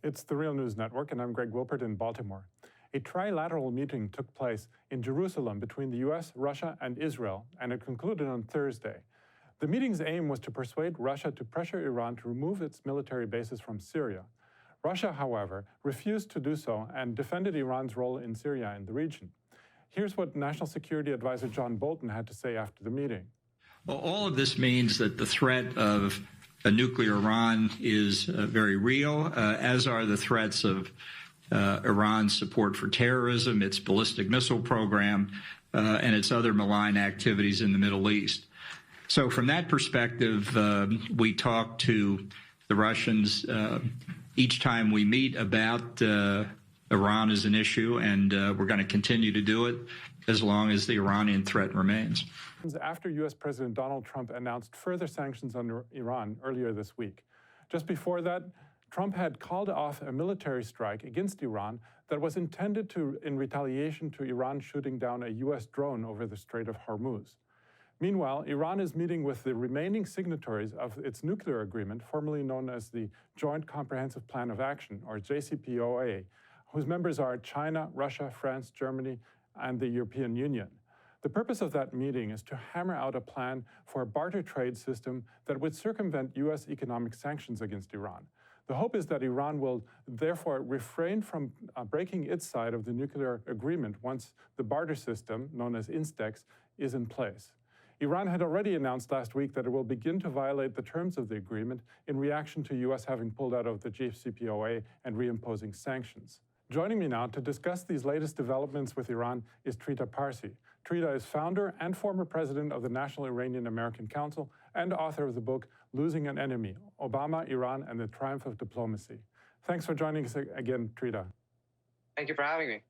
It's the Real News Network, and I'm Greg Wilpert in Baltimore. A trilateral meeting took place in Jerusalem between the U.S., Russia, and Israel, and it concluded on Thursday. The meeting's aim was to persuade Russia to pressure Iran to remove its military bases from Syria. Russia, however, refused to do so and defended Iran's role in Syria and the region. Here's what National Security Advisor John Bolton had to say after the meeting. Well, all of this means that the threat of a nuclear Iran is very real, as are the threats of Iran's support for terrorism, its ballistic missile program, and its other malign activities in the Middle East. So from that perspective, we talk to the Russians each time we meet about Iran as an issue, and we're going to continue to do it as long as the Iranian threat remains. After U.S. President Donald Trump announced further sanctions on Iran earlier this week. Just before that, Trump had called off a military strike against Iran that was intended in retaliation to Iran shooting down a U.S. drone over the Strait of Hormuz. Meanwhile, Iran is meeting with the remaining signatories of its nuclear agreement, formerly known as the Joint Comprehensive Plan of Action, or JCPOA, whose members are China, Russia, France, Germany, and the European Union. The purpose of that meeting is to hammer out a plan for a barter trade system that would circumvent U.S. economic sanctions against Iran. The hope is that Iran will therefore refrain from breaking its side of the nuclear agreement once the barter system, known as INSTEX, is in place. Iran had already announced last week that it will begin to violate the terms of the agreement in reaction to U.S. having pulled out of the JCPOA and reimposing sanctions. Joining me now to discuss these latest developments with Iran is Trita Parsi. Trita is founder and former president of the National Iranian American Council and author of the book Losing an Enemy, Obama, Iran, and the Triumph of Diplomacy. Thanks for joining us again, Trita. Thank you for having me.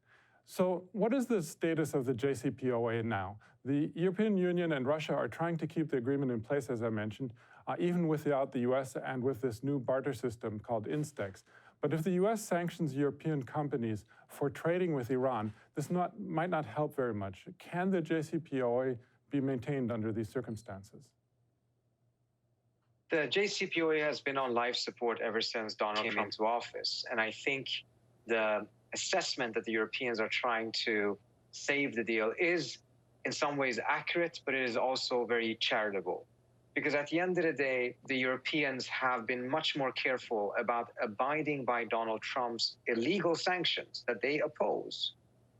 So what is the status of the JCPOA now? The European Union and Russia are trying to keep the agreement in place, as I mentioned, even without the U.S. and with this new barter system called INSTEX. But if the U.S. sanctions European companies for trading with Iran, this might not help very much. Can the JCPOA be maintained under these circumstances? The JCPOA has been on life support ever since Donald came into office. And I think the assessment that the Europeans are trying to save the deal is in some ways accurate, but it is also very charitable. Because at the end of the day, the Europeans have been much more careful about abiding by Donald Trump's illegal sanctions that they oppose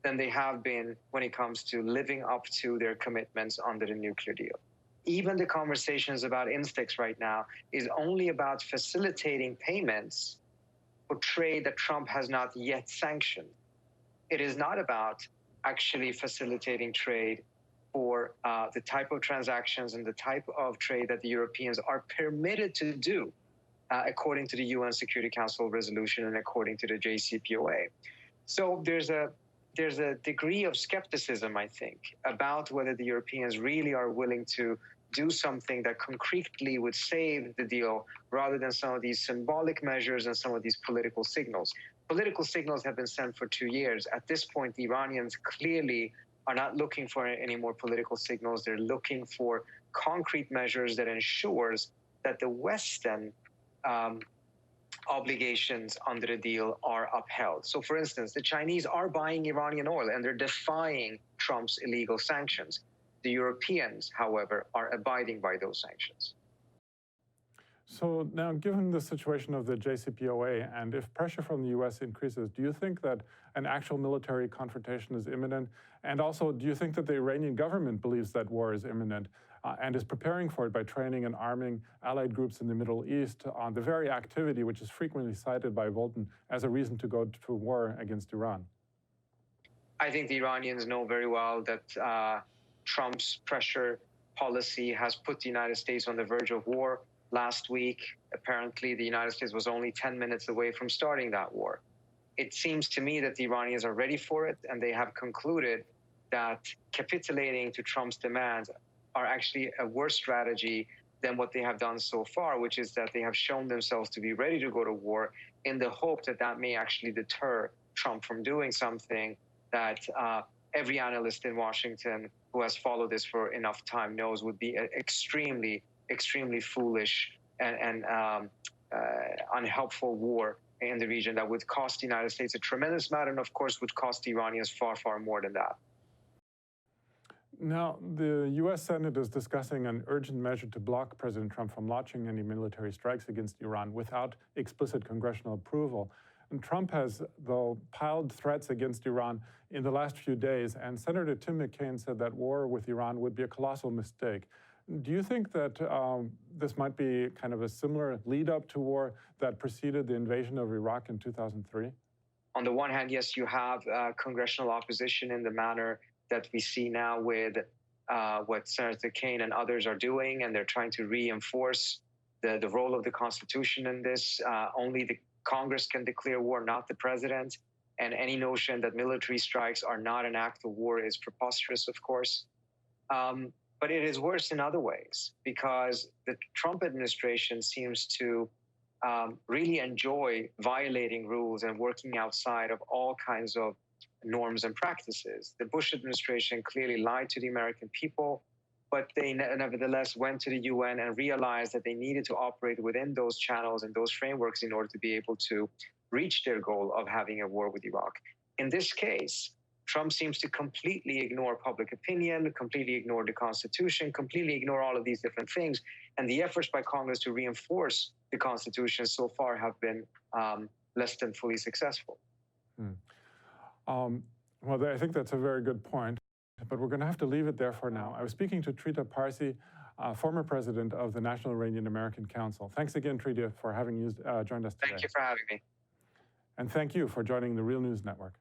than they have been when it comes to living up to their commitments under the nuclear deal. Even the conversations about INSTEX right now is only about facilitating payments for trade that Trump has not yet sanctioned. It is not about actually facilitating trade for the type of transactions and the type of trade that the Europeans are permitted to do according to the UN Security Council resolution and according to the JCPOA. So there's a degree of skepticism, I think, about whether the Europeans really are willing to do something that concretely would save the deal rather than some of these symbolic measures and some of these political signals. Political signals have been sent for 2 years. At this point, the Iranians clearly are not looking for any more political signals. They're looking for concrete measures that ensures that the Western obligations under the deal are upheld. So for instance, the Chinese are buying Iranian oil and they're defying Trump's illegal sanctions. The Europeans, however, are abiding by those sanctions. So now, given the situation of the JCPOA, and if pressure from the U.S. increases, do you think that an actual military confrontation is imminent? And also, do you think that the Iranian government believes that war is imminent and is preparing for it by training and arming allied groups in the Middle East on the very activity which is frequently cited by Bolton as a reason to go to war against Iran? I think the Iranians know very well that Trump's pressure policy has put the United States on the verge of war. Last week, apparently, the United States was only 10 minutes away from starting that war. It seems to me that the Iranians are ready for it, and they have concluded that capitulating to Trump's demands are actually a worse strategy than what they have done so far, which is that they have shown themselves to be ready to go to war in the hope that that may actually deter Trump from doing something that every analyst in Washington who has followed this for enough time knows would be an extremely foolish and unhelpful war in the region that would cost the United States a tremendous amount, and of course would cost the Iranians far, far more than that. Now, the U.S. Senate is discussing an urgent measure to block President Trump from launching any military strikes against Iran without explicit congressional approval. And Trump has, though, piled threats against Iran in the last few days, and Senator Tim McCain said that war with Iran would be a colossal mistake. Do you think that this might be kind of a similar lead-up to war that preceded the invasion of Iraq in 2003? On the one hand, yes, you have congressional opposition in the manner that we see now with what Senator Kaine and others are doing, and they're trying to reinforce the role of the Constitution in this. Only the Congress can declare war, not the president. And any notion that military strikes are not an act of war is preposterous, of course. But it is worse in other ways, because the Trump administration seems to really enjoy violating rules and working outside of all kinds of norms and practices. The Bush administration clearly lied to the American people, but they nevertheless went to the UN and realized that they needed to operate within those channels and those frameworks in order to be able to reach their goal of having a war with Iraq. In this case, Trump seems to completely ignore public opinion, completely ignore the Constitution, completely ignore all of these different things. And the efforts by Congress to reinforce the Constitution so far have been less than fully successful. Well, I think that's a very good point, but we're going to have to leave it there for now. I was speaking to Trita Parsi, former president of the National Iranian American Council. Thanks again, Trita, for having joined us today. Thank you for having me. And thank you for joining the Real News Network.